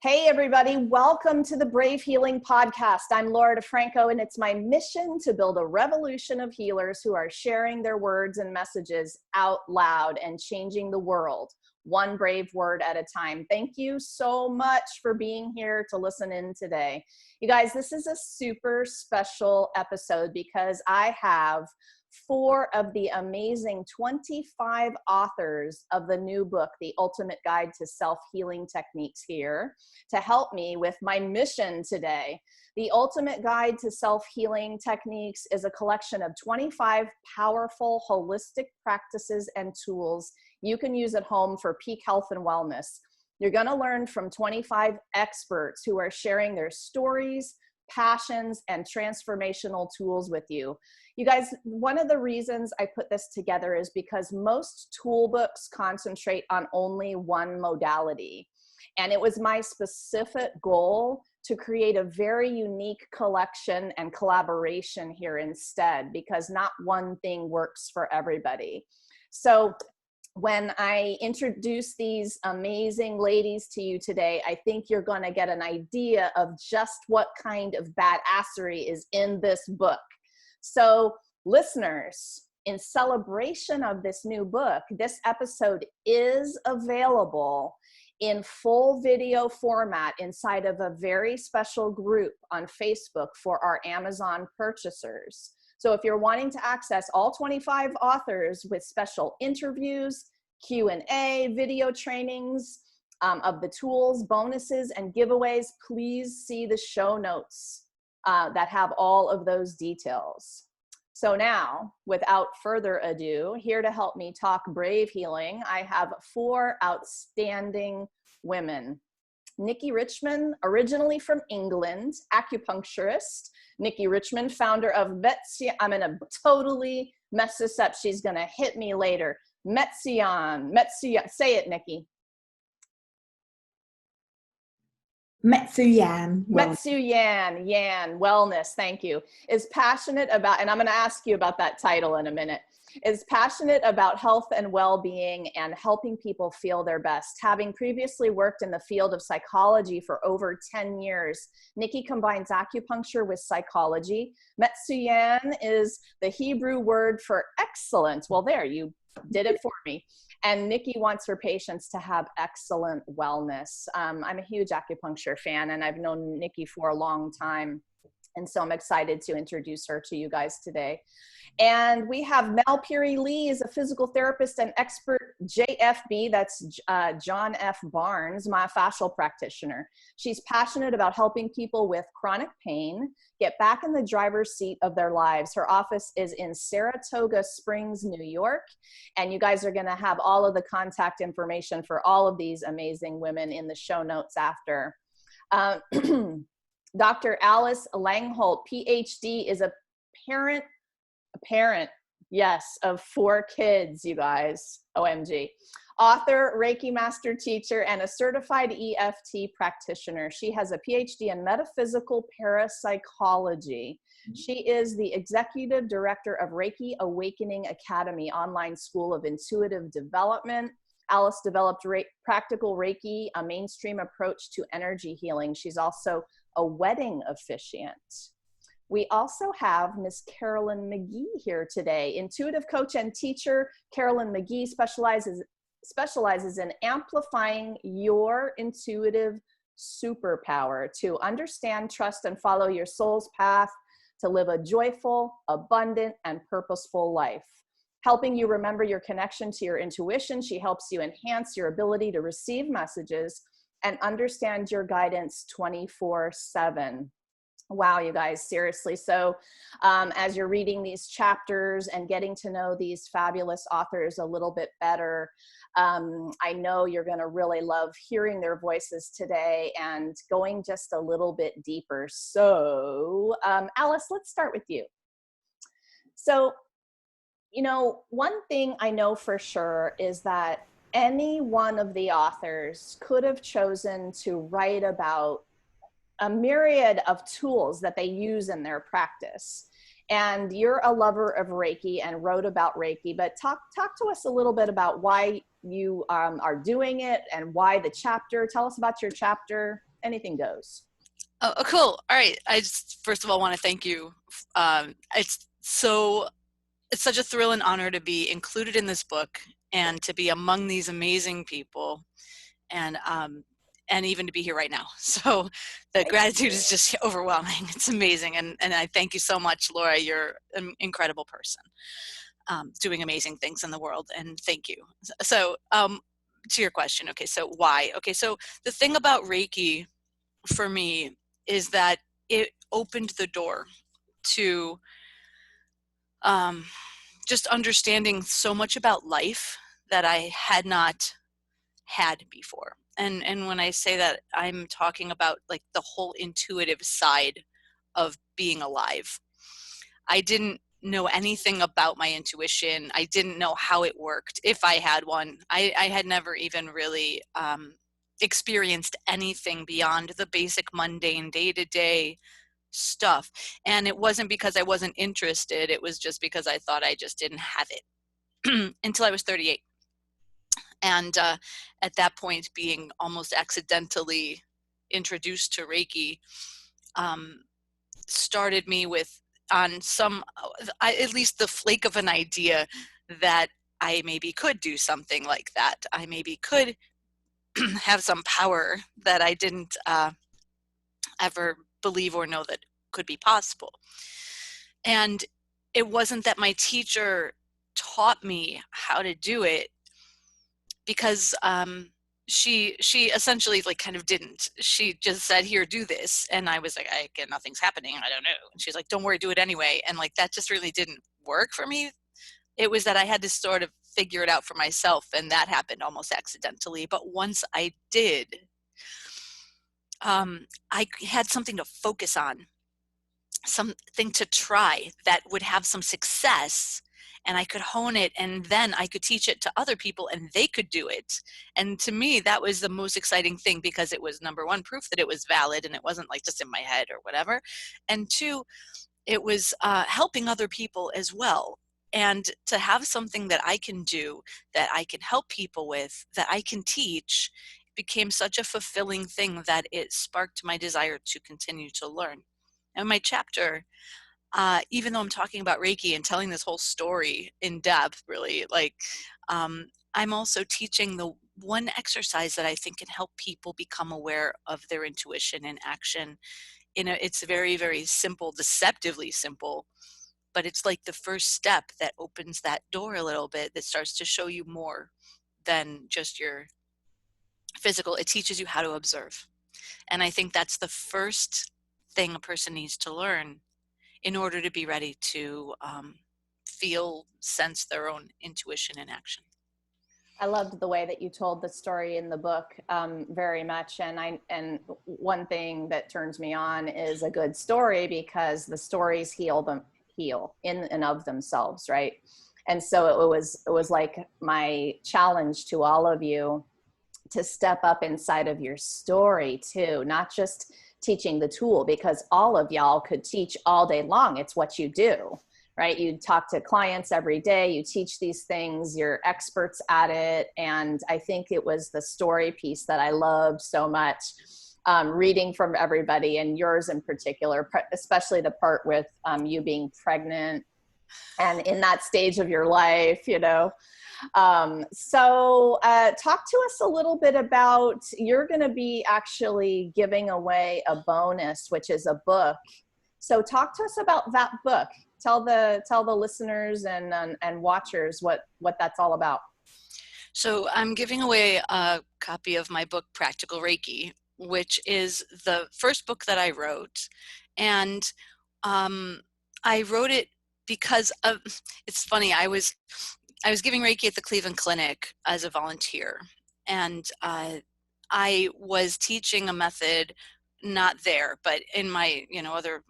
Hey everybody, welcome to the Brave Healing Podcast. I'm Laura DeFranco, and it's my mission to build a revolution of healers who are sharing their words and messages out loud and changing the world, one brave word at a time. Thank you so much for being here to listen in today. You guys, this is a super special episode because I have 4 of the amazing 25 authors of the new book, The Ultimate Guide to Self-Healing Techniques, here to help me with my mission today. The Ultimate Guide to Self-Healing Techniques is a collection of 25 powerful holistic practices and tools you can use at home for peak health and wellness. You're going to learn from 25 experts who are sharing their stories, passions, and transformational tools with you. You guys, one of the reasons I put this together is because most tool books concentrate on only one modality. And it was my specific goal to create a very unique collection and collaboration here instead, because not one thing works for everybody. So when I introduce these amazing ladies to you today, I think you're going to get an idea of just what kind of badassery is in this book. So listeners, in celebration of this new book, this episode is available in full video format inside of a very special group on Facebook for our Amazon purchasers. So if you're wanting to access all 25 authors with special interviews, Q&A, video trainings of the tools, bonuses, and giveaways, please see the show notes that have all of those details. So now, without further ado, here to help me talk Brave Healing, I have 4 outstanding women. Nikki Richmond, originally from England, acupuncturist. Nikki Richmond, founder of Metsion. I'm going to totally mess this up. She's going to hit me later. Metsion. Say it, Nikki. Metsuyan. Yan, wellness, thank you, is passionate about, and I'm going to ask you about that title in a minute, is passionate about health and well-being and helping people feel their best. Having previously worked in the field of psychology for over 10 years, Nikki combines acupuncture with psychology. Metsuyan is the Hebrew word for excellent. Well, there, you did it for me. And Nikki wants her patients to have excellent wellness. I'm a huge acupuncture fan, and I've known Nikki for a long time. And so I'm excited to introduce her to you guys today. And we have Mel Puri-Lee, is a physical therapist and expert JFB, that's John F. Barnes, myofascial practitioner. She's passionate about helping people with chronic pain get back in the driver's seat of their lives. Her office is in Saratoga Springs, New York. And you guys are going to have all of the contact information for all of these amazing women in the show notes after. Dr. Alice Langholt, PhD, is a parent, yes, of 4 kids, you guys, OMG. Author, Reiki master teacher, and a certified EFT practitioner. She has a PhD in metaphysical parapsychology. She is the executive director of Reiki Awakening Academy, online school of intuitive development. Alice developed practical Reiki, a mainstream approach to energy healing. She's also a wedding officiant. We also have Miss Carolyn McGee here today. Intuitive coach and teacher, Carolyn McGee specializes in amplifying your intuitive superpower to understand, trust, and follow your soul's path to live a joyful, abundant, and purposeful life. Helping you remember your connection to your intuition, she helps you enhance your ability to receive messages and understand your guidance 24/7. Wow, you guys, seriously. So as you're reading these chapters and getting to know these fabulous authors a little bit better, I know you're going to really love hearing their voices today and going just a little bit deeper. So Alice, let's start with you. So, you know, one thing I know for sure is that any one of the authors could have chosen to write about a myriad of tools that they use in their practice. And you're a lover of Reiki and wrote about Reiki, but talk to us a little bit about why you are doing it and why the chapter. Tell us about your chapter. anything goes. Oh, cool. All right. I just, first of all, want to thank you. It's such a thrill and honor to be included in this book and to be among these amazing people, and even to be here right now. So the gratitude is just overwhelming. It's amazing. And I thank you so much, Laura. You're an incredible person, doing amazing things in the world. And thank you. So to your question. Okay. So why? Okay. So the thing about Reiki for me is that it opened the door to just understanding so much about life that I had not had before. And when I say that, I'm talking about like the whole intuitive side of being alive. I didn't know anything about my intuition. I didn't know how it worked, if I had one. I had never even really experienced anything beyond the basic mundane day-to-day stuff. And it wasn't because I wasn't interested. It was just because I thought I just didn't have it until I was 38. And at that point, being almost accidentally introduced to Reiki started me with on some, at least the flake of an idea that I maybe could do something like that. I maybe could have some power that I didn't ever believe or know that could be possible. And it wasn't that my teacher taught me how to do it, because she essentially like kind of didn't. She just said, here, do this. And I was like, I get, nothing's happening. I don't know. And she's like, don't worry, do it anyway. And like, that just really didn't work for me. It was that I had to sort of figure it out for myself. And that happened almost accidentally. But once I did, I had something to focus on, something to try that would have some success, and I could hone it, and then I could teach it to other people and they could do it. And to me, that was the most exciting thing, because it was, number one, proof that it was valid and it wasn't like just in my head or whatever. And two, it was helping other people as well. And to have something that I can do, that I can help people with, that I can teach, became such a fulfilling thing that it sparked my desire to continue to learn. And my chapter, even though I'm talking about Reiki and telling this whole story in depth, really, like, I'm also teaching the one exercise that I think can help people become aware of their intuition in action. It's very, very simple, deceptively simple, but it's like the first step that opens that door a little bit, that starts to show you more than just your physical. It teaches you how to observe. And I think that's the first thing a person needs to learn in order to be ready to sense their own intuition in action. I loved the way that you told the story in the book very much. And one thing that turns me on is a good story, because the stories heal in and of themselves, right? And so it was like my challenge to all of you to step up inside of your story too, not just teaching the tool, because all of y'all could teach all day long. It's what you do, right? You talk to clients every day, you teach these things, you're experts at it. And I think it was the story piece that I loved so much, reading from everybody, and yours in particular, especially the part with you being pregnant and in that stage of your life, you know. So talk to us a little bit about, you're going to be actually giving away a bonus, which is a book. So talk to us about that book. Tell the listeners and watchers what that's all about. So I'm giving away a copy of my book, Practical Reiki, which is the first book that I wrote. And I wrote it because of, it's funny, I was giving Reiki at the Cleveland Clinic as a volunteer, and I was teaching a method, not there, but in my other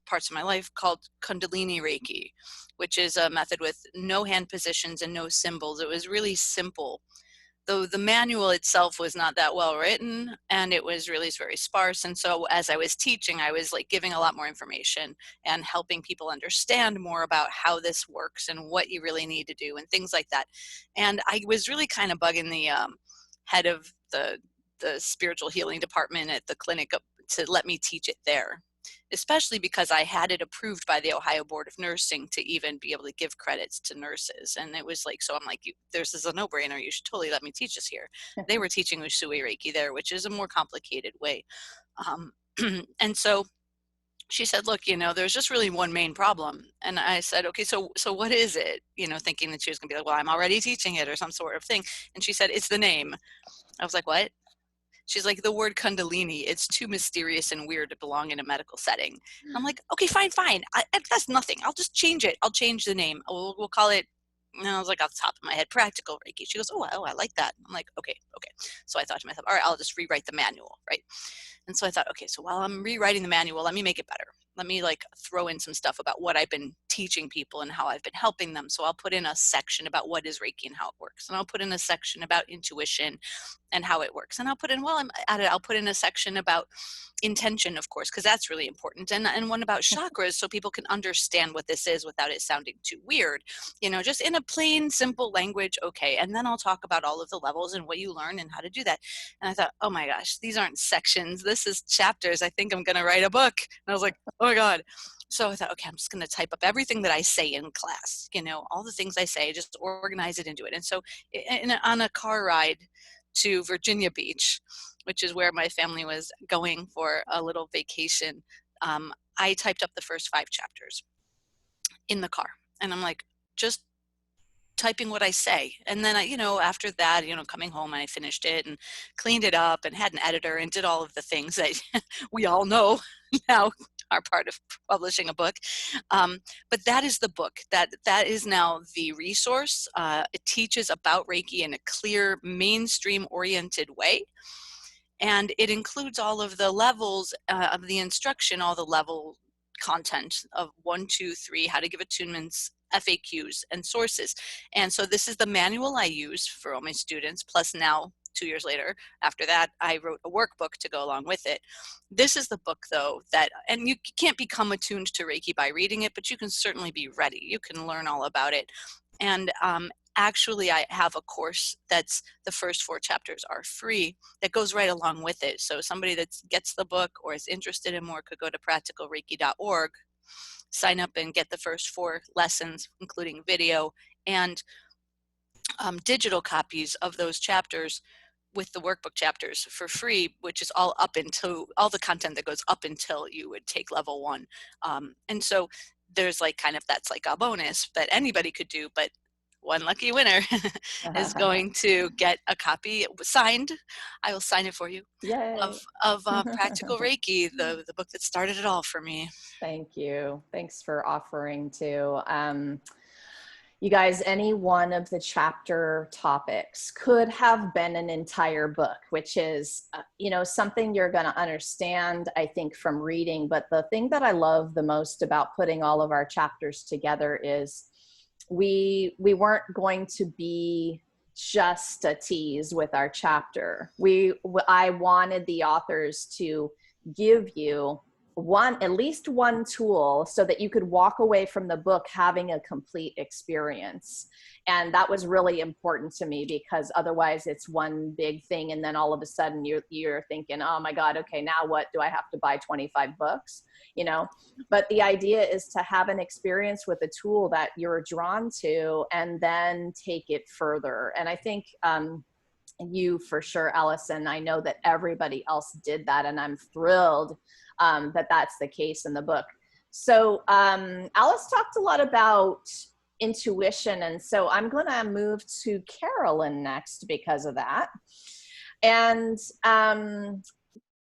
parts of my life, called Kundalini Reiki, which is a method with no hand positions and no symbols. It was really simple, though the manual itself was not that well written, and it was really very sparse. And so as I was teaching, I was like giving a lot more information and helping people understand more about how this works and what you really need to do and things like that. And I was really kind of bugging the head of the the spiritual healing department at the clinic to let me teach it there, especially because I had it approved by the Ohio Board of Nursing to even be able to give credits to nurses. And it was like, so I'm like, this is a no-brainer. You should totally let me teach this here. They were teaching Usui Reiki there, which is a more complicated way. And so she said, look, there's just really one main problem. And I said, okay, so what is it? Thinking that she was gonna be like, well, I'm already teaching it or some sort of thing. And she said, it's the name. I was like, what? She's like, the word Kundalini, it's too mysterious and weird to belong in a medical setting. And I'm like, okay, fine. That's nothing. I'll just change it. I'll change the name. We'll call it, and I was like, off the top of my head, Practical Reiki. She goes, oh, I like that. I'm like, okay. So I thought to myself, all right, I'll just rewrite the manual, right? And so I thought, okay, so while I'm rewriting the manual, let me make it better. Let me throw in some stuff about what I've been teaching people and how I've been helping them. So I'll put in a section about what is Reiki and how it works. And I'll put in a section about intuition and how it works. And I'll put in, while I'm at it, I'll put in a section about intention, of course, because that's really important. And one about chakras, so people can understand what this is without it sounding too weird, just in a plain, simple language. Okay. And then I'll talk about all of the levels and what you learn and how to do that. And I thought, oh my gosh, these aren't sections. This is chapters. I think I'm going to write a book. And I was like, oh my God. So I thought, okay, I'm just going to type up everything that I say in class, all the things I say, just organize it into it. And so on a car ride to Virginia Beach, which is where my family was going for a little vacation, I typed up the first 5 chapters in the car. And I'm like, just typing what I say. And then after that, coming home, I finished it and cleaned it up and had an editor and did all of the things that we all know now are part of publishing a book. But that is the book. That is now the resource. It teaches about Reiki in a clear, mainstream-oriented way. And it includes all of the levels of the instruction, all the level content of 1, 2, 3, how to give attunements, FAQs, and sources. And so this is the manual I use for all my students, plus now 2 years later, after that, I wrote a workbook to go along with it. This is the book, though, and you can't become attuned to Reiki by reading it, but you can certainly be ready. You can learn all about it. And actually, I have a course that's the first 4 chapters are free that goes right along with it. So somebody that gets the book or is interested in more could go to practicalreiki.org, sign up and get the first 4 lessons, including video and digital copies of those chapters with the workbook chapters for free, which is all up until all the content that goes up until you would take level 1. And so there's that's like a bonus that anybody could do, but one lucky winner is going to get a copy signed. I will sign it for you. Yay. of Practical Reiki, the book that started it all for me. Thank you. Thanks for offering to. You guys, any one of the chapter topics could have been an entire book, which is, something you're going to understand, I think, from reading. But the thing that I love the most about putting all of our chapters together is we weren't going to be just a tease with our chapter. I wanted the authors to give you at least one tool so that you could walk away from the book having a complete experience. And that was really important to me, because otherwise it's one big thing. And then all of a sudden you're thinking, oh my God, okay, now what? Do I have to buy 25 books? But the idea is to have an experience with a tool that you're drawn to and then take it further. And I think, you for sure, Allison, I know that everybody else did that, and I'm thrilled that that's the case in the book. So Alice talked a lot about intuition, and so I'm going to move to Carolyn next because of that. And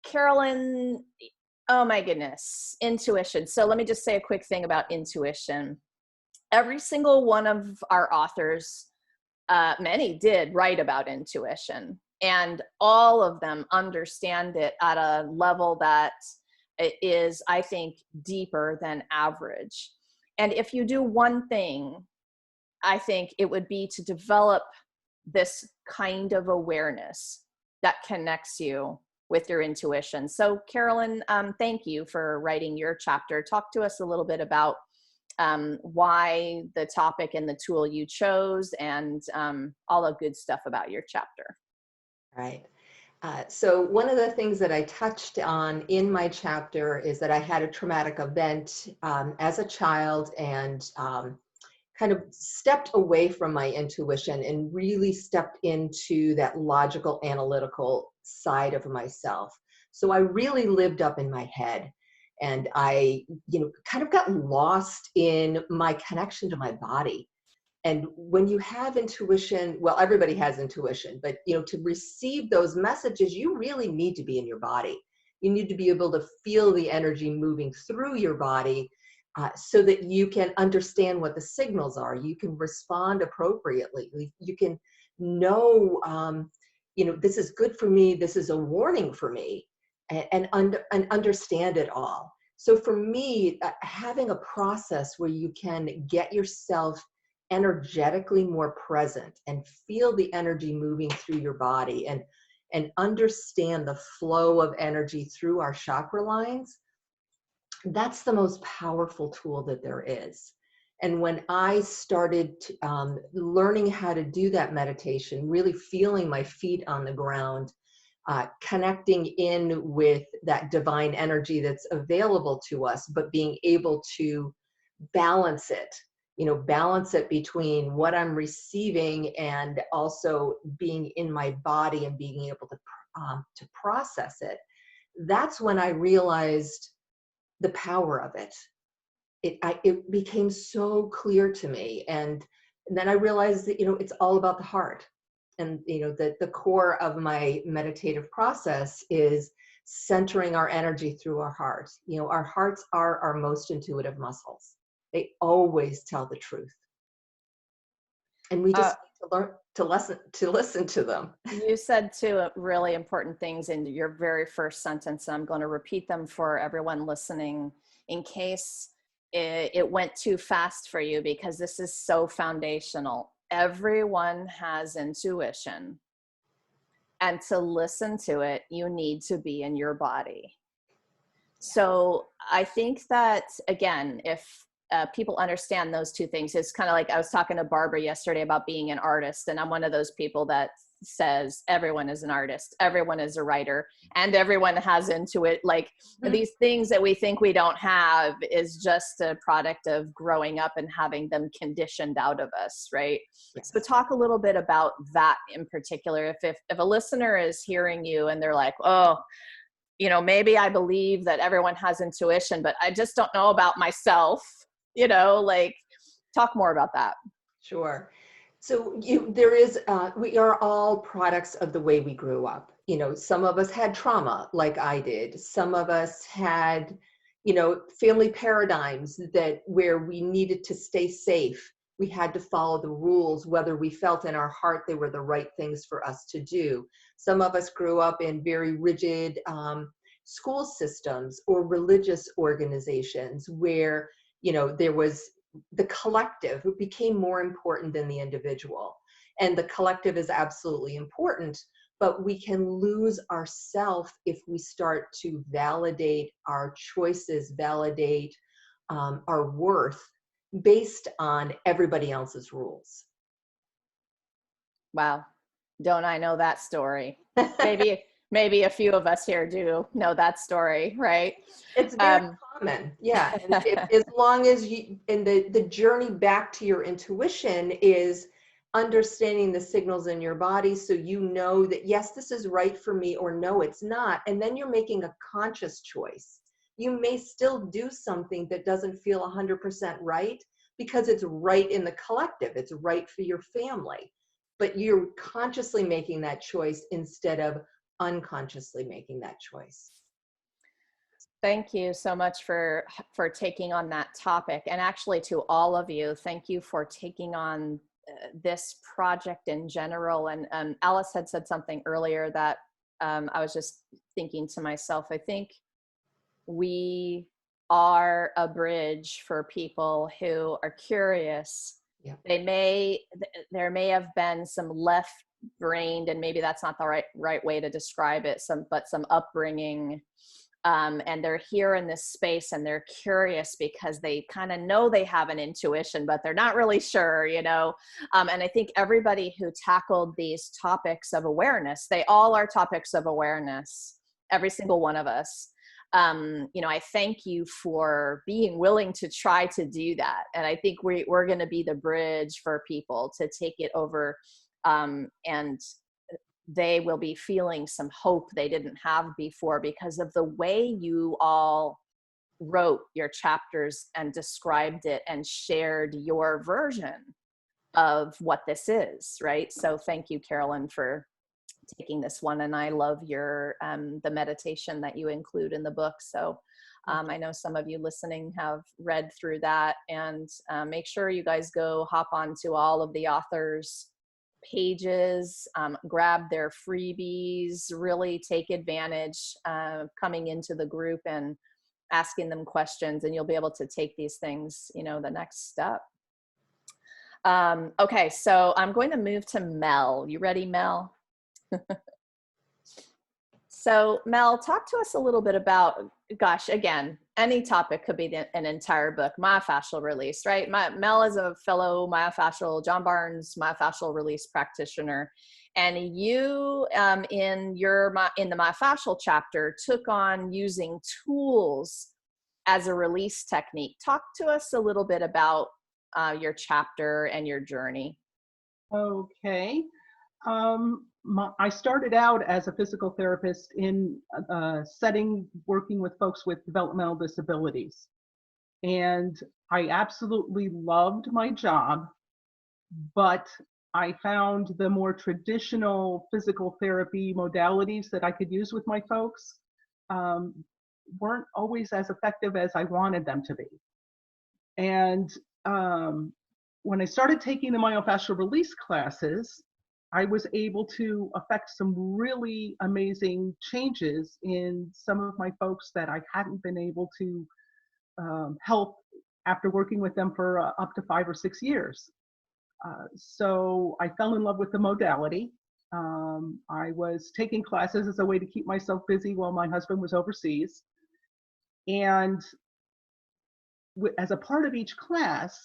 Carolyn, oh my goodness, intuition. So let me just say a quick thing about intuition. Every single one of our authors, many did write about intuition, and all of them understand it at a level that is, I think, deeper than average. And if you do one thing, I think it would be to develop this kind of awareness that connects you with your intuition. So Carolyn, thank you for writing your chapter. Talk to us a little bit about why the topic and the tool you chose, and all the good stuff about your chapter. Right. So one of the things that I touched on in my chapter is that I had a traumatic event as a child, and kind of stepped away from my intuition and really stepped into that logical, analytical side of myself. So I really lived up in my head, and I, kind of got lost in my connection to my body. And when you have intuition, well, everybody has intuition, but to receive those messages, you really need to be in your body. You need to be able to feel the energy moving through your body, so that you can understand what the signals are. You can respond appropriately. You can know, this is good for me. This is a warning for me, and understand it all. So for me, having a process where you can get yourself energetically more present and feel the energy moving through your body, and understand the flow of energy through our chakra lines, that's the most powerful tool that there is. And when I started learning how to do that meditation, really feeling my feet on the ground, connecting in with that divine energy that's available to us, but being able to balance it, balance it between what I'm receiving and also being in my body and being able to process it. That's when I realized the power of it. It became so clear to me. And then I realized that, it's all about the heart. And, that the core of my meditative process is centering our energy through our heart. Our hearts are our most intuitive muscles. They always tell the truth. And we just need to learn to listen to them. You said two really important things in your very first sentence, and I'm going to repeat them for everyone listening in case it went too fast for you, because this is so foundational. Everyone has intuition, and to listen to it, you need to be in your body. So I think that, again, if people understand those two things, it's kind of like I was talking to Barbara yesterday about being an artist, and I'm one of those people that says everyone is an artist, everyone is a writer, and everyone has intuition. Like these things that we think we don't have is just a product of growing up and having them conditioned out of us, right? Yes. So talk a little bit about that in particular. If a listener is hearing you and they're like, oh, maybe I believe that everyone has intuition, but I just don't know about myself, like talk more about that. Sure. So we are all products of the way we grew up. Some of us had trauma like I did. Some of us had, family paradigms where we needed to stay safe. We had to follow the rules, whether we felt in our heart they were the right things for us to do. Some of us grew up in very rigid school systems or religious organizations where, there was the collective became more important than the individual. And the collective is absolutely important, but we can lose ourself if we start to validate our choices, validate our worth based on everybody else's rules. Wow. Don't I know that story? Maybe a few of us here do know that story, right? It's very common. Yeah. As long as the journey back to your intuition is understanding the signals in your body, so you know that, yes, this is right for me, or no, it's not. And then you're making a conscious choice. You may still do something that doesn't feel 100% right because it's right in the collective. It's right for your family. But you're consciously making that choice instead of unconsciously making that choice. Thank you so much for taking on that topic. And actually, to all of you, thank you for taking on this project in general. And Alice had said something earlier that I was just thinking to myself, I think we are a bridge for people who are curious. Yeah. There may have been some left-brained, and maybe that's not the right way to describe it, some upbringing And they're here in this space and they're curious because they kind of know they have an intuition, but they're not really sure, you know. And I think everybody who tackled these topics of awareness, they all are topics of awareness, every single one of us. You know, I thank you for being willing to try to do that. And I think we're going to be the bridge for people to take it over, and they will be feeling some hope they didn't have before because of the way you all wrote your chapters and described it and shared your version of what this is, right? So thank you, Carolyn, for taking this one. And I love your the meditation that you include in the book. So I know some of you listening have read through that, and make sure you guys go hop onto all of the authors' pages, grab their freebies, really take advantage coming into the group and asking them questions, and you'll be able to take these things, you know, the next step. Okay, so I'm going to move to Mel. You ready, Mel? So Mel, talk to us a little bit about, gosh, again, any topic could be an entire book, myofascial release, right? Mel is a fellow myofascial, John Barnes myofascial release practitioner. And you, in the myofascial chapter, took on using tools as a release technique. Talk to us a little bit about your chapter and your journey. Okay. I started out as a physical therapist in a setting working with folks with developmental disabilities. And I absolutely loved my job, but I found the more traditional physical therapy modalities that I could use with my folks weren't always as effective as I wanted them to be. And when I started taking the myofascial release classes, I was able to affect some really amazing changes in some of my folks that I hadn't been able to help after working with them for up to 5 or 6 years. So I fell in love with the modality. I was taking classes as a way to keep myself busy while my husband was overseas. And as a part of each class,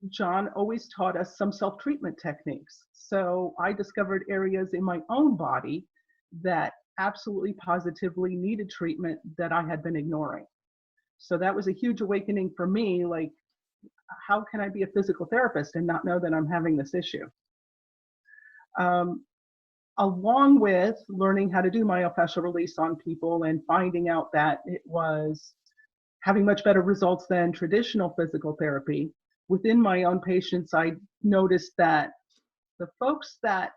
John always taught us some self-treatment techniques. So I discovered areas in my own body that absolutely positively needed treatment that I had been ignoring. So that was a huge awakening for me. Like, how can I be a physical therapist and not know that I'm having this issue? Along with learning how to do myofascial release on people and finding out that it was having much better results than traditional physical therapy, within my own patients, I noticed that the folks that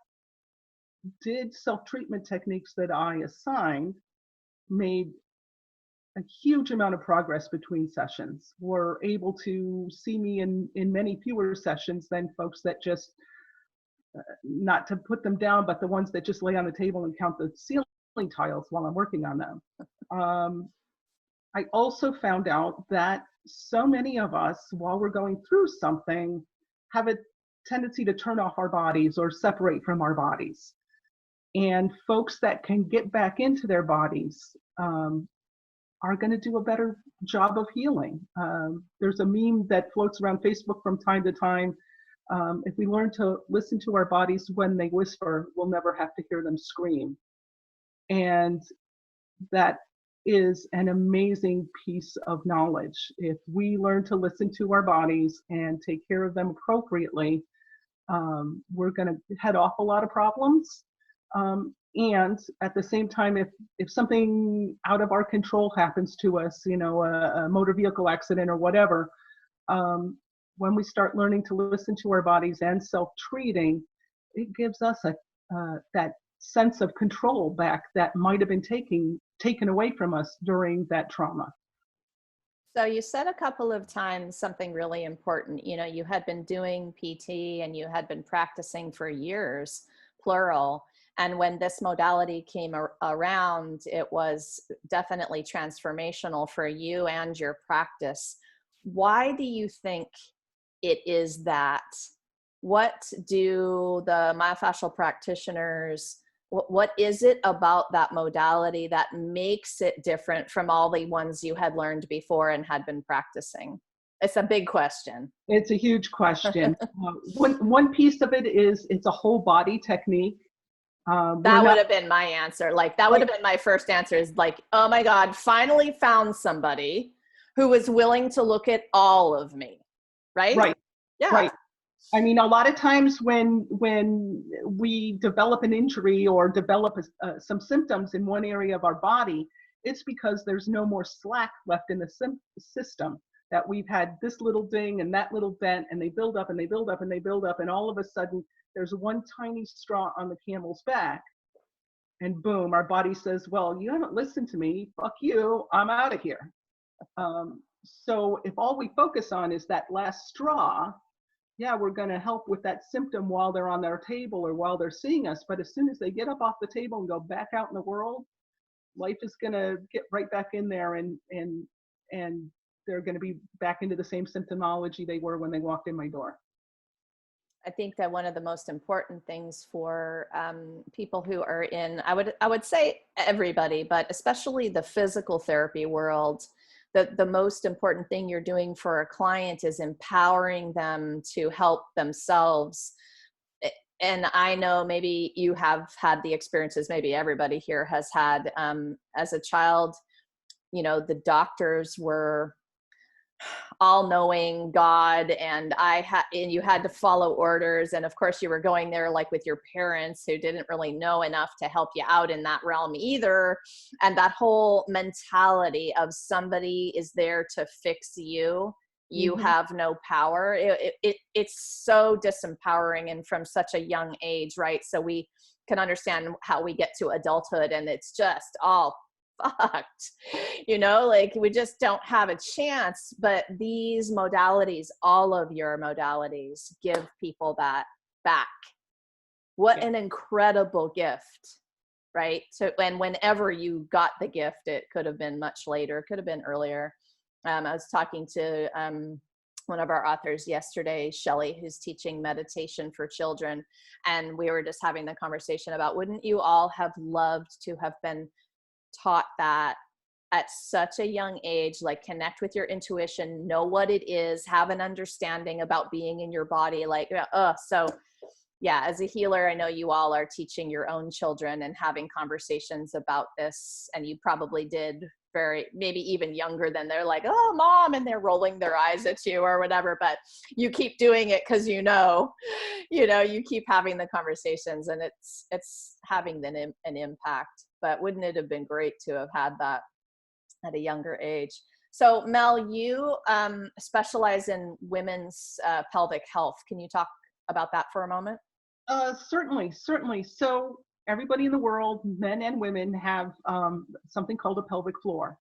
did self-treatment techniques that I assigned made a huge amount of progress between sessions, were able to see me in many fewer sessions than folks that just, not to put them down, but the ones that just lay on the table and count the ceiling tiles while I'm working on them. I also found out that so many of us, while we're going through something, have a tendency to turn off our bodies or separate from our bodies. And folks that can get back into their bodies are going to do a better job of healing. There's a meme that floats around Facebook from time to time. If we learn to listen to our bodies when they whisper, we'll never have to hear them scream. And that is an amazing piece of knowledge. If we learn to listen to our bodies and take care of them appropriately, we're going to head off a lot of problems. And at the same time, if something out of our control happens to us, you know, a motor vehicle accident or whatever, when we start learning to listen to our bodies and self-treating, it gives us that sense of control back that might have been taken away from us during that trauma. So you said a couple of times something really important. You know, you had been doing PT and you had been practicing for years, plural. And when this modality came around, it was definitely transformational for you and your practice. Why do you think it is that? What do the myofascial practitioners What is it about that modality that makes it different from all the ones you had learned before and had been practicing? It's a big question. It's a huge question. One piece of it is it's a whole body technique. That would have been my answer. Like, that would have been my first answer, is like, oh my God, finally found somebody who was willing to look at all of me. Right? Right. Yeah. Right. I mean, a lot of times when we develop an injury or develop some symptoms in one area of our body, it's because there's no more slack left in the system, that we've had this little ding and that little dent, and they build up and they build up and they build up, and all of a sudden there's one tiny straw on the camel's back, and boom, our body says, well, you haven't listened to me, fuck you, I'm out of here. So if all we focus on is that last straw, yeah, we're going to help with that symptom while they're on their table or while they're seeing us. But as soon as they get up off the table and go back out in the world, life is going to get right back in there, and they're going to be back into the same symptomology they were when they walked in my door. I think that one of the most important things for people who are in, I would say everybody, but especially the physical therapy world, the most important thing you're doing for a client is empowering them to help themselves. And I know maybe you have had the experiences, maybe everybody here has had, as a child, you know, the doctors were all-knowing God, and you had to follow orders, and of course you were going there like with your parents who didn't really know enough to help you out in that realm either, and that whole mentality of somebody is there to fix you, you have no power. It's so disempowering, and from such a young age, right? So we can understand how we get to adulthood and it's just all fucked, you know, like we just don't have a chance. But these modalities, all of your modalities, give people that back. What an incredible gift, right? So, and whenever you got the gift, it could have been much later, could have been earlier. I was talking to one of our authors yesterday, Shelley, who's teaching meditation for children, and we were just having the conversation about, wouldn't you all have loved to have been taught that at such a young age, like connect with your intuition, know what it is, have an understanding about being in your body, like, so yeah, as a healer, I know you all are teaching your own children and having conversations about this, and you probably did maybe even younger than they're like, oh, mom, and they're rolling their eyes at you or whatever, but you keep doing it because you keep having the conversations, and it's having an impact. But wouldn't it have been great to have had that at a younger age? So Mel, you specialize in women's pelvic health. Can you talk about that for a moment? Certainly. So everybody in the world, men and women, have something called a pelvic floor.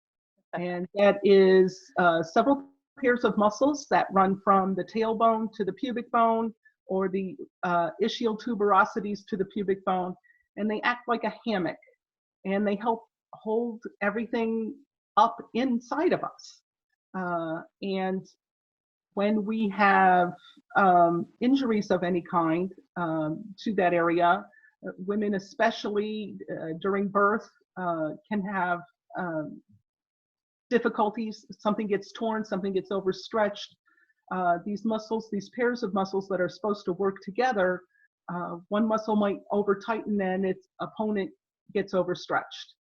And that is several pairs of muscles that run from the tailbone to the pubic bone, or the ischial tuberosities to the pubic bone. And they act like a hammock, and they help hold everything up inside of us. And when we have injuries of any kind to that area, women especially during birth can have difficulties. Something gets torn, something gets overstretched. These muscles, these pairs of muscles that are supposed to work together, one muscle might over tighten and its opponent gets overstretched.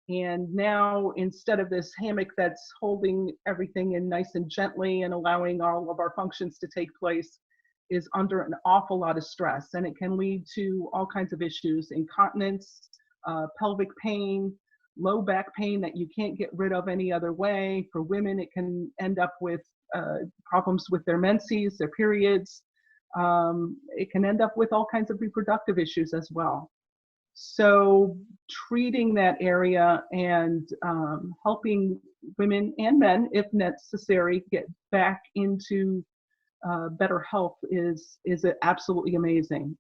And now, instead of this hammock that's holding everything in nice and gently and allowing all of our functions to take place, is under an awful lot of stress. And it can lead to all kinds of issues: incontinence, pelvic pain, low back pain that you can't get rid of any other way. For women, it can end up with problems with their menses, their periods. It can end up with all kinds of reproductive issues as well. So treating that area and helping women and men, if necessary, get back into better health is absolutely amazing.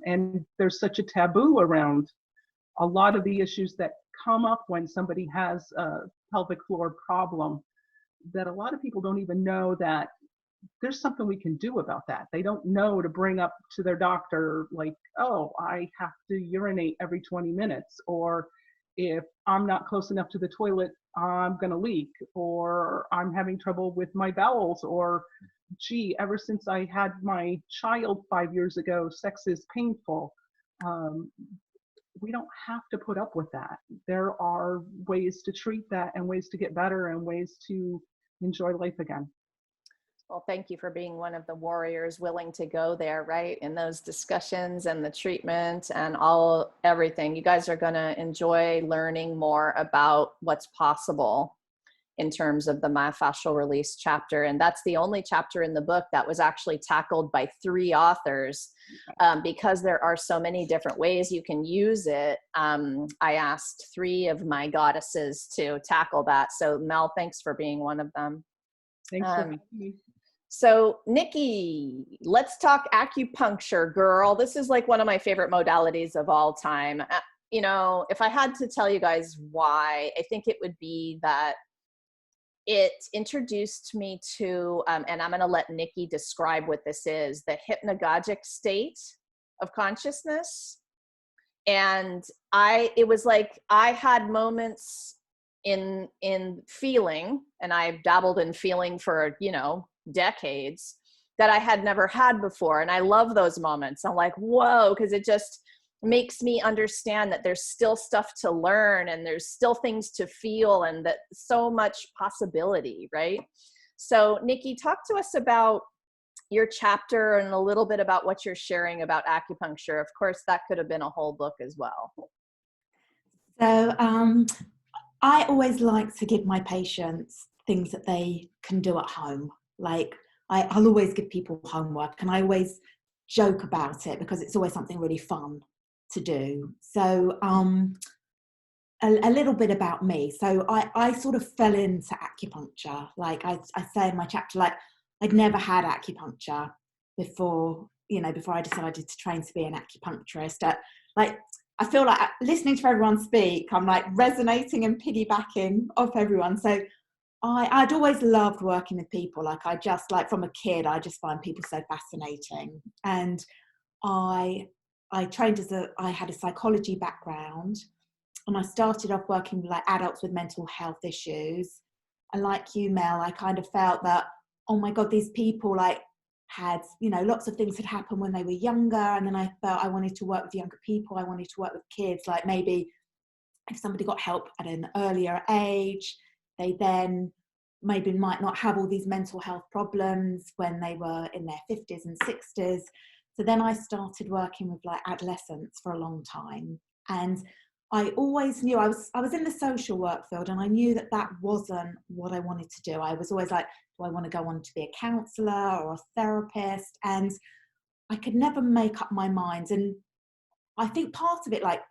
And there's such a taboo around a lot of the issues that come up when somebody has a pelvic floor problem, that a lot of people don't even know that there's something we can do about that. They don't know to bring up to their doctor, like, oh, I have to urinate every 20 minutes, or if I'm not close enough to the toilet, I'm going to leak, or I'm having trouble with my bowels, or gee, ever since I had my child 5 years ago, sex is painful. We don't have to put up with that. There are ways to treat that and ways to get better and ways to enjoy life again. Well, thank you for being one of the warriors willing to go there, right? In those discussions and the treatment and everything. You guys are going to enjoy learning more about what's possible in terms of the myofascial release chapter. And that's the only chapter in the book that was actually tackled by 3 authors, because there are so many different ways you can use it. I asked 3 of my goddesses to tackle that. So Mel, thanks for being one of them. Thanks for having me. So Nikki, let's talk acupuncture, girl. This is like one of my favorite modalities of all time. You know, if I had to tell you guys why, I think it would be that it introduced me to, and I'm going to let Nikki describe what this is, the hypnagogic state of consciousness. And it was like I had moments in feeling, and I've dabbled in feeling for, decades, that I had never had before. And I love those moments. I'm like, whoa, because it just makes me understand that there's still stuff to learn and there's still things to feel, and that so much possibility, right? So Nikki, talk to us about your chapter and a little bit about what you're sharing about acupuncture. Of course, that could have been a whole book as well. So I always like to give my patients things that they can do at home. Like I'll always give people homework, and I always joke about it because it's always something really fun to do. So a little bit about me. So I sort of fell into acupuncture. Like I say in my chapter, like I'd never had acupuncture before I decided to train to be an acupuncturist. I feel like listening to everyone speak, I'm like resonating and piggybacking off everyone. So I'd always loved working with people. Like from a kid, I just find people so fascinating. And I trained I had a psychology background, and I started off working with like adults with mental health issues. And like you, Mel, I kind of felt that, oh my God, these people like had, lots of things had happened when they were younger. And then I felt I wanted to work with younger people. I wanted to work with kids. Like maybe if somebody got help at an earlier age, they then maybe might not have all these mental health problems when they were in their 50s and 60s. So then I started working with like adolescents for a long time. And I always knew I was in the social work field, and I knew that wasn't what I wanted to do. I was always like, do I want to go on to be a counsellor or a therapist? And I could never make up my mind. And I think part of it, like,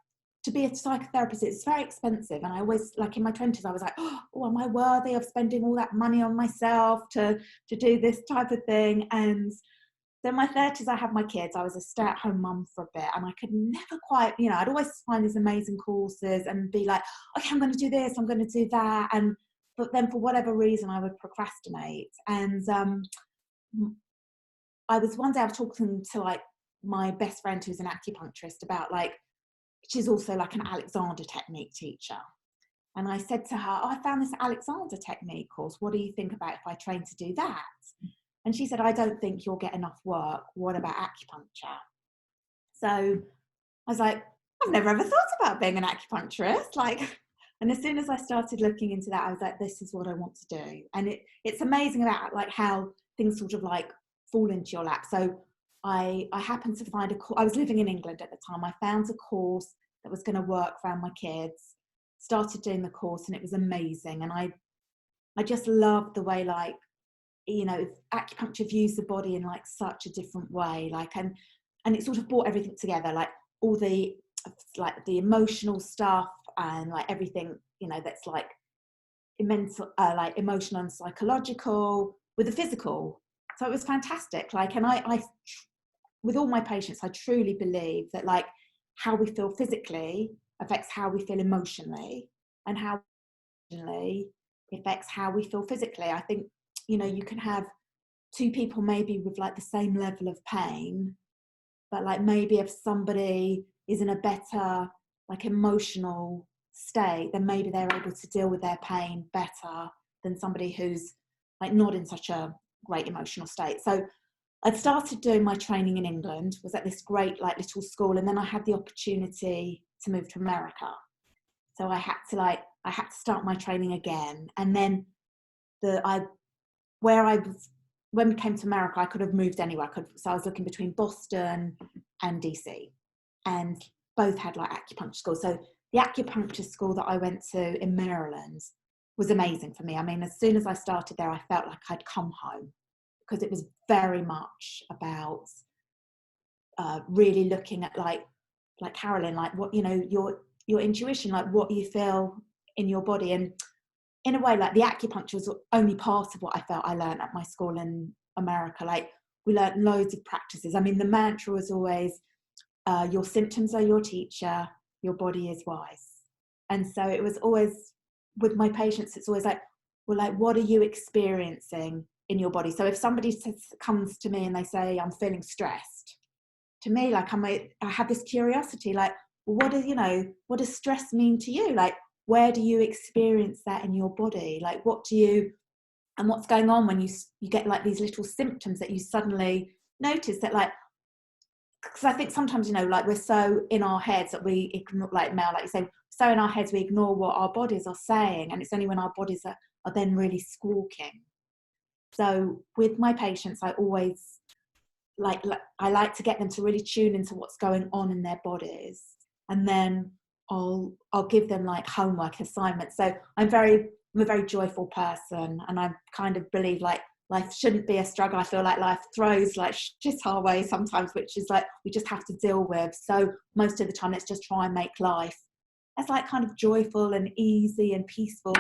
to be a psychotherapist, it's very expensive. And I always, like in my 20s, I was like, oh, am I worthy of spending all that money on myself to do this type of thing? And then in my 30s, I had my kids. I was a stay-at-home mum for a bit, and I could never quite, I'd always find these amazing courses and be like, okay, I'm going to do this, I'm going to do that. But then for whatever reason, I would procrastinate. And I was talking to like my best friend who's an acupuncturist about like, she's also like an Alexander technique teacher. And I said to her, I found this Alexander technique course. What do you think about if I train to do that? And she said, I don't think you'll get enough work. What about acupuncture? So I was like, I've never ever thought about being an acupuncturist. And as soon as I started looking into that, I was like, this is what I want to do. And it's amazing about like how things sort of like fall into your lap. So I happened to find a course. I was living in England at the time. I found a course that was going to work around my kids, started doing the course, and it was amazing. And I just loved the way, like, acupuncture views the body in like such a different way, like, and it sort of brought everything together, like all the emotional stuff and like everything, that's like mental, like emotional and psychological with the physical. So it was fantastic. Like, and I with all my patients, I truly believe that like how we feel physically affects how we feel emotionally, and how emotionally affects how we feel physically. I think, you can have two people maybe with like the same level of pain, but like maybe if somebody is in a better like emotional state, then maybe they're able to deal with their pain better than somebody who's like not in such a great emotional state. So I'd started doing my training in England, was at this great like little school, and then I had the opportunity to move to America. So I had to start my training again. And then when we came to America, I could have moved anywhere. So I was looking between Boston and DC, and both had like acupuncture schools. So the acupuncture school that I went to in Maryland was amazing for me. I mean, as soon as I started there, I felt like I'd come home, because it was very much about really looking at like Carolyn, like what, you know, your intuition, like what you feel in your body. And in a way, like the acupuncture was only part of what I felt I learned at my school in America. Like we learned loads of practices. I mean, the mantra was always, your symptoms are your teacher, your body is wise. And so it was always, with my patients, it's always like, well, like, what are you experiencing in your body? So if somebody comes to me and they say, I'm feeling stressed, to me, like I have this curiosity, like, well, what does stress mean to you? Like, where do you experience that in your body? Like, and what's going on when you get like these little symptoms that you suddenly notice that, like, because I think sometimes, you know, like we're so in our heads that we ignore, like Mel, like you say, so in our heads we ignore what our bodies are saying, and it's only when our bodies are then really squawking. So with my patients, I always I like to get them to really tune into what's going on in their bodies, and then I'll give them like homework assignments. So I'm a very joyful person, and I kind of believe like life shouldn't be a struggle. I feel like life throws like shit our way sometimes, which is like we just have to deal with. So most of the time, let's just try and make life as like kind of joyful and easy and peaceful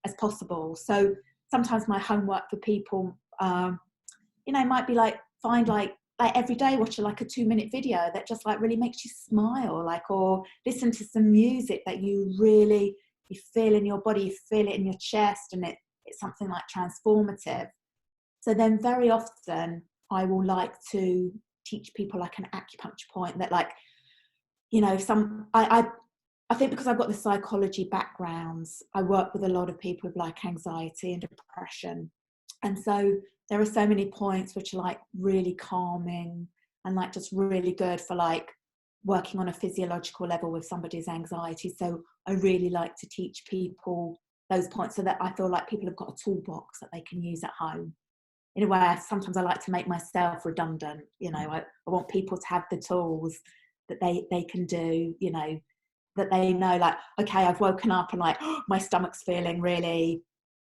as possible. So sometimes my homework for people, you know, might be like find like every day watch like a 2-minute video that just like really makes you smile, like, or listen to some music that you feel in your body, you feel it in your chest, and it's something like transformative. So then very often I will like to teach people like an acupuncture point that, like, you know, I think because I've got the psychology backgrounds, I work with a lot of people with like anxiety and depression. And so there are so many points which are like really calming and like just really good for like working on a physiological level with somebody's anxiety. So I really like to teach people those points so that I feel like people have got a toolbox that they can use at home. In a way, sometimes I like to make myself redundant. You know, I want people to have the tools that they can do, you know, that they know, like, okay, I've woken up and like, oh, my stomach's feeling really,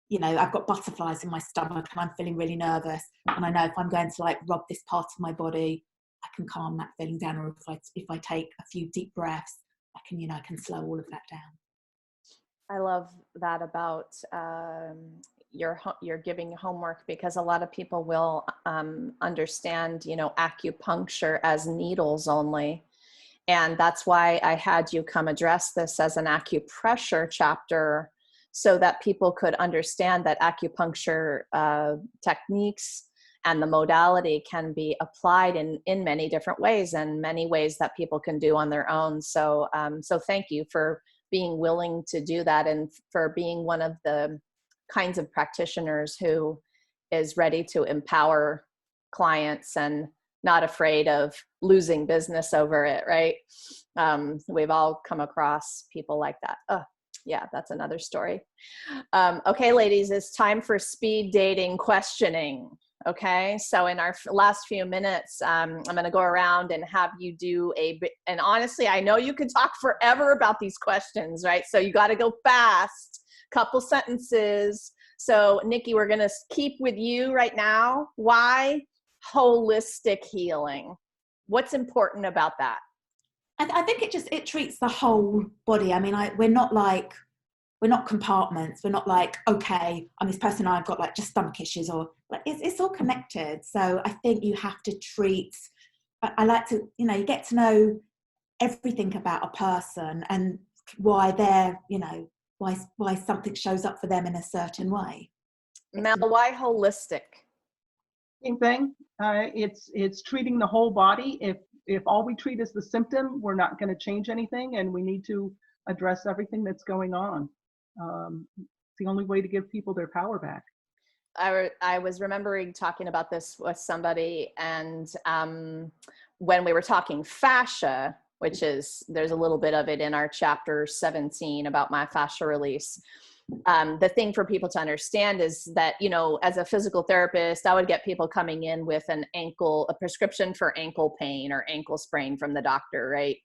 you know, I've got butterflies in my stomach and I'm feeling really nervous. And I know if I'm going to like rub this part of my body, I can calm that feeling down. Or if I take a few deep breaths, I can slow all of that down. I love that about you're giving homework, because a lot of people will understand, you know, acupuncture as needles only. And that's why I had you come address this as an acupressure chapter, so that people could understand that acupuncture techniques and the modality can be applied in many different ways, and many ways that people can do on their own. So, so thank you for being willing to do that, and for being one of the kinds of practitioners who is ready to empower clients and not afraid of losing business over it, right? We've all come across people like that. Oh, yeah, that's another story. Okay, ladies, it's time for speed dating questioning. Okay, so in our last few minutes, I'm going to go around and have you do and honestly, I know you could talk forever about these questions, right? So you got to go fast, couple sentences. So Nikki, we're going to keep with you right now. Why holistic healing? What's important about that? I think it treats the whole body. I mean, we're not compartments. We're not like, okay, I'm this person, I've got like just stomach issues, or like it's all connected. So I think you have to treat, I like to, you know, you get to know everything about a person and why they're, you know, why something shows up for them in a certain way. Mel, why holistic? Same thing. It's treating the whole body. If all we treat is the symptom, we're not going to change anything, and we need to address everything that's going on. It's the only way to give people their power back. I was remembering talking about this with somebody, and when we were talking fascia, which is, there's a little bit of it in our chapter 17 about my fascia release. The thing for people to understand is that, you know, as a physical therapist, I would get people coming in with a prescription for ankle pain or ankle sprain from the doctor, right?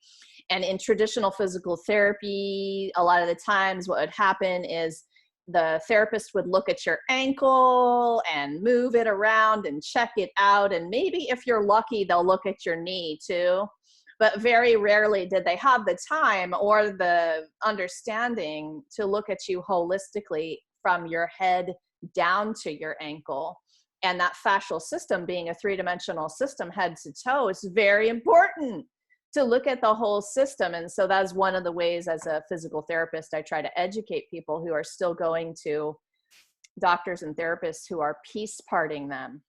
And in traditional physical therapy, a lot of the times what would happen is the therapist would look at your ankle and move it around and check it out. And maybe if you're lucky, they'll look at your knee too. But very rarely did they have the time or the understanding to look at you holistically from your head down to your ankle. And that fascial system, being a three-dimensional system, head to toe, is very important to look at the whole system. And so that's one of the ways as a physical therapist, I try to educate people who are still going to doctors and therapists who are piece parting them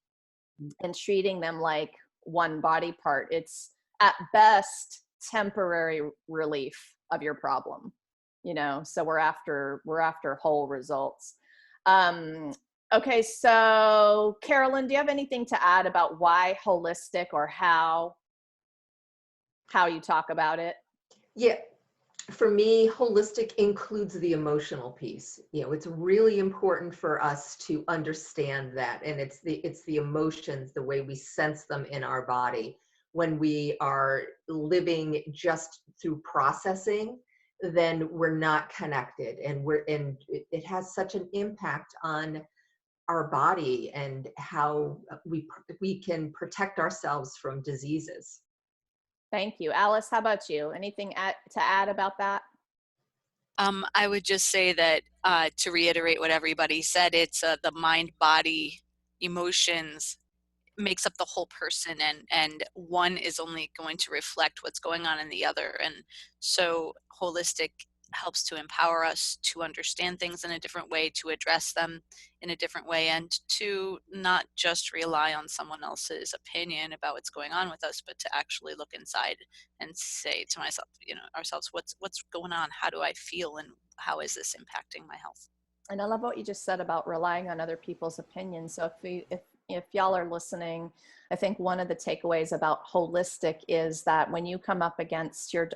and treating them like one body part. It's at best temporary relief of your problem, you know, so we're after whole results. Okay, so Carolyn, do you have anything to add about why holistic, or how you talk about it? Yeah, for me, holistic includes the emotional piece. You know, it's really important for us to understand that, and it's the emotions, the way we sense them in our body. When we are living just through processing, then we're not connected, and it has such an impact on our body and how we can protect ourselves from diseases. Thank you. Alice, how about you? Anything to add about that? I would just say that to reiterate what everybody said, it's the mind, body, emotions makes up the whole person, and one is only going to reflect what's going on in the other. And so holistic helps to empower us to understand things in a different way, to address them in a different way, and to not just rely on someone else's opinion about what's going on with us, but to actually look inside and say to myself, you know, ourselves, what's going on? How do I feel? And how is this impacting my health? And I love what you just said about relying on other people's opinions. So if y'all are listening, I think one of the takeaways about holistic is that when you come up against your,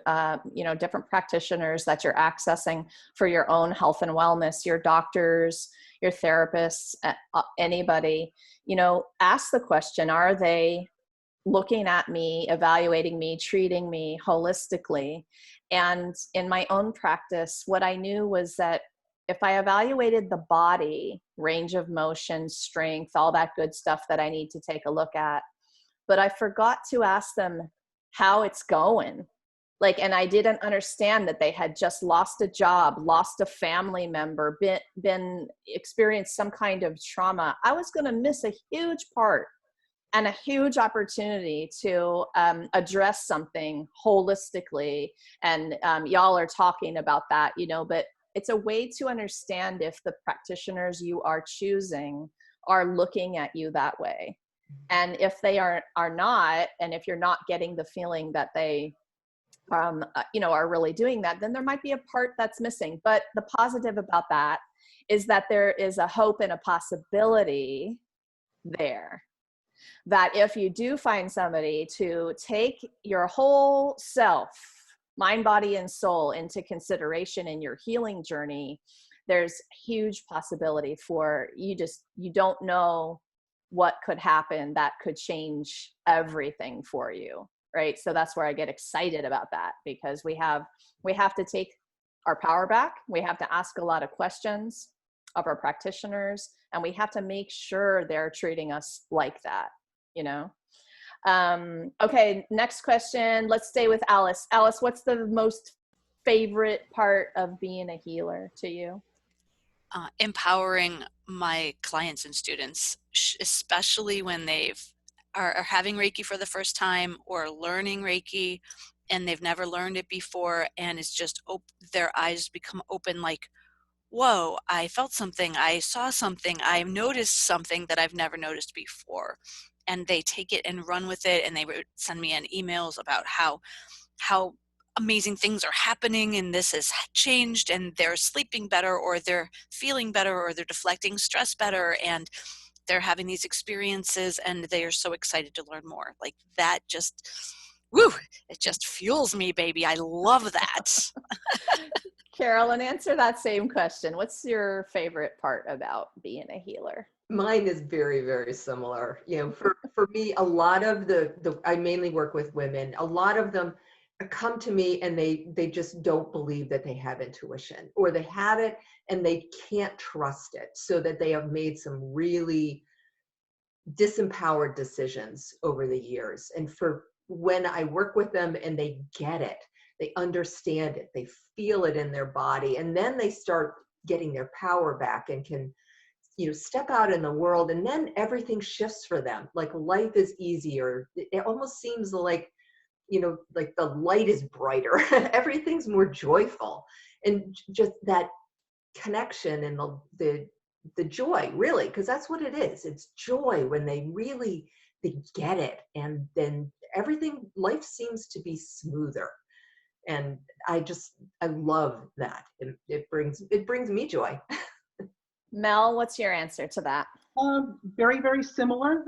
different practitioners that you're accessing for your own health and wellness, your doctors, your therapists, anybody, ask the question, are they looking at me, evaluating me, treating me holistically? And in my own practice, what I knew was that if I evaluated the body, range of motion, strength, all that good stuff that I need to take a look at, but I forgot to ask them how it's going. And I didn't understand that they had just lost a job, lost a family member, been experienced some kind of trauma. I was going to miss a huge part and a huge opportunity to address something holistically. And y'all are talking about that, but it's a way to understand if the practitioners you are choosing are looking at you that way. And if they are not, and if you're not getting the feeling that they are really doing that, then there might be a part that's missing. But the positive about that is that there is a hope and a possibility there, that if you do find somebody to take your whole self, mind, body, and soul into consideration in your healing journey, there's huge possibility for you don't know what could happen that could change everything for you, right? So that's where I get excited about that, because we have to take our power back. We have to ask a lot of questions of our practitioners, and we have to make sure they're treating us like that, Okay, next question. Let's stay with Alice. Alice, what's the most favorite part of being a healer to you? Empowering my clients and students, especially when are having Reiki for the first time or learning Reiki and they've never learned it before, and it's just their eyes become open, like, whoa, I felt something, I saw something, I noticed something that I've never noticed before. And they take it and run with it, and they would send me emails about how amazing things are happening and this has changed, and they're sleeping better, or they're feeling better, or they're deflecting stress better, and they're having these experiences, and they are so excited to learn more. Like that just, woo, it just fuels me, baby. I love that. Carolyn, answer that same question. What's your favorite part about being a healer? Mine is very, very similar. You know, for me, a lot of I mainly work with women. A lot of them come to me and they just don't believe that they have intuition, or they have it and they can't trust it, so that they have made some really disempowered decisions over the years. And for when I work with them and they get it, they understand it, they feel it in their body, and then they start getting their power back and can, you know, step out in the world, and then everything shifts for them. Like life is easier. It almost seems like, you know, like the light is brighter. Everything's more joyful, and just that connection and the joy, really, because that's what it is. It's joy when they get it, and then life seems to be smoother. And I love that. It brings me joy. Mel, what's your answer to that? Very, very similar.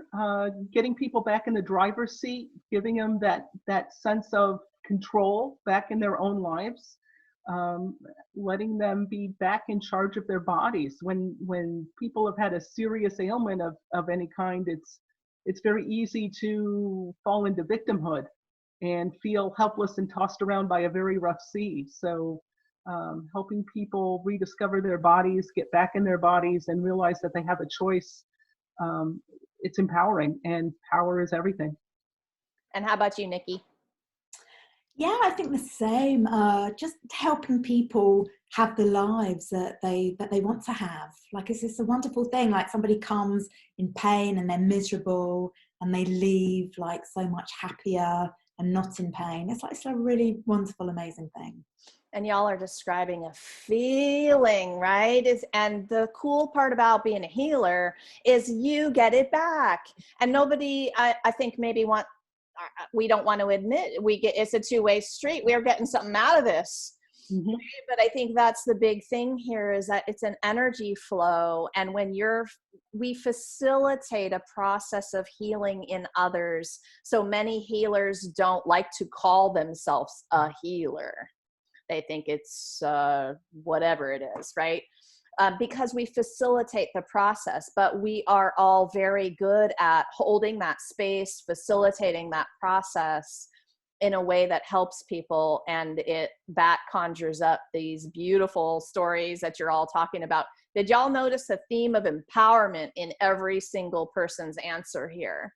Getting people back in the driver's seat, giving them that sense of control back in their own lives, letting them be back in charge of their bodies. When people have had a serious ailment of any kind, it's very easy to fall into victimhood and feel helpless and tossed around by a very rough sea. So helping people rediscover their bodies, get back in their bodies, and realize that they have a choice. It's empowering, and power is everything. And how about you, Nikki? Yeah, I think the same. Just helping people have the lives that they want to have. Like it's a wonderful thing. Like somebody comes in pain and they're miserable, and they leave like so much happier and not in pain. It's a really wonderful, amazing thing. And y'all are describing a feeling, right? And the cool part about being a healer is you get it back. And nobody, I think maybe we don't want to admit it's a two-way street. We're getting something out of this. Mm-hmm. But I think that's the big thing here, is that it's an energy flow. And when we facilitate a process of healing in others. So many healers don't like to call themselves a healer. They think it's whatever it is, right? Because we facilitate the process, but we are all very good at holding that space, facilitating that process in a way that helps people, and that conjures up these beautiful stories that you're all talking about. Did y'all notice a theme of empowerment in every single person's answer here?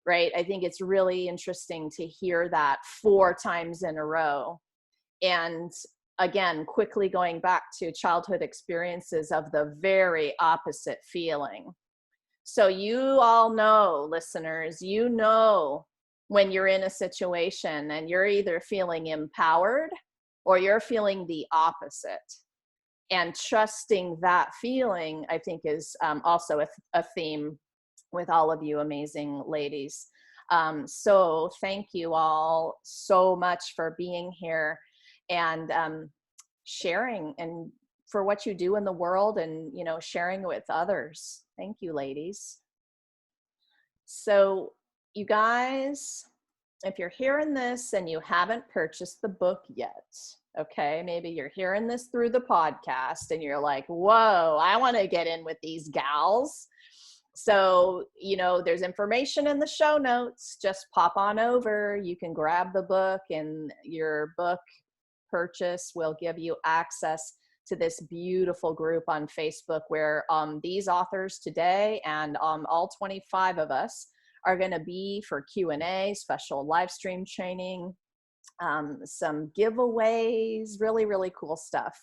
Right? I think it's really interesting to hear that 4 times in a row. And again, quickly going back to childhood experiences of the very opposite feeling. So you all know, listeners, you know when you're in a situation and you're either feeling empowered or you're feeling the opposite. And trusting that feeling, I think, is also a theme with all of you amazing ladies. So thank you all so much for being here and sharing, and for what you do in the world, and sharing with others. Thank you, ladies. So you guys, if you're hearing this and you haven't purchased the book yet, okay, maybe you're hearing this through the podcast and you're like, whoa, I want to get in with these gals. So, there's information in the show notes. Just pop on over. You can grab the book, and your book purchase will give you access to this beautiful group on Facebook where these authors today and all 25 of us are going to be for Q&A, special live stream training, some giveaways, really, really cool stuff.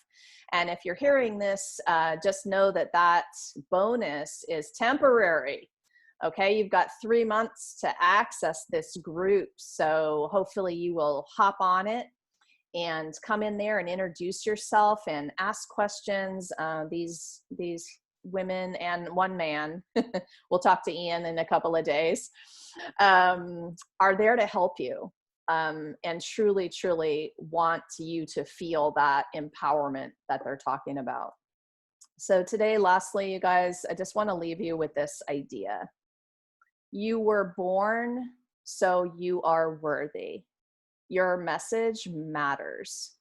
And if you're hearing this, just know that bonus is temporary. Okay, you've got 3 months to access this group. So hopefully you will hop on it and come in there and introduce yourself and ask questions. These women and one man, we'll talk to Ian in a couple of days, are there to help you, and truly, truly want you to feel that empowerment that they're talking about. So today, lastly, you guys, I just want to leave you with this idea. You were born, so you are worthy. Your message matters.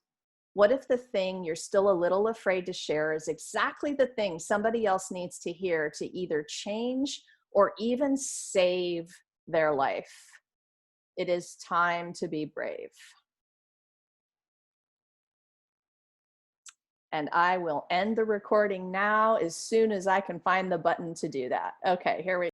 What if the thing you're still a little afraid to share is exactly the thing somebody else needs to hear to either change or even save their life? It is time to be brave. And I will end the recording now as soon as I can find the button to do that. Okay, here we go.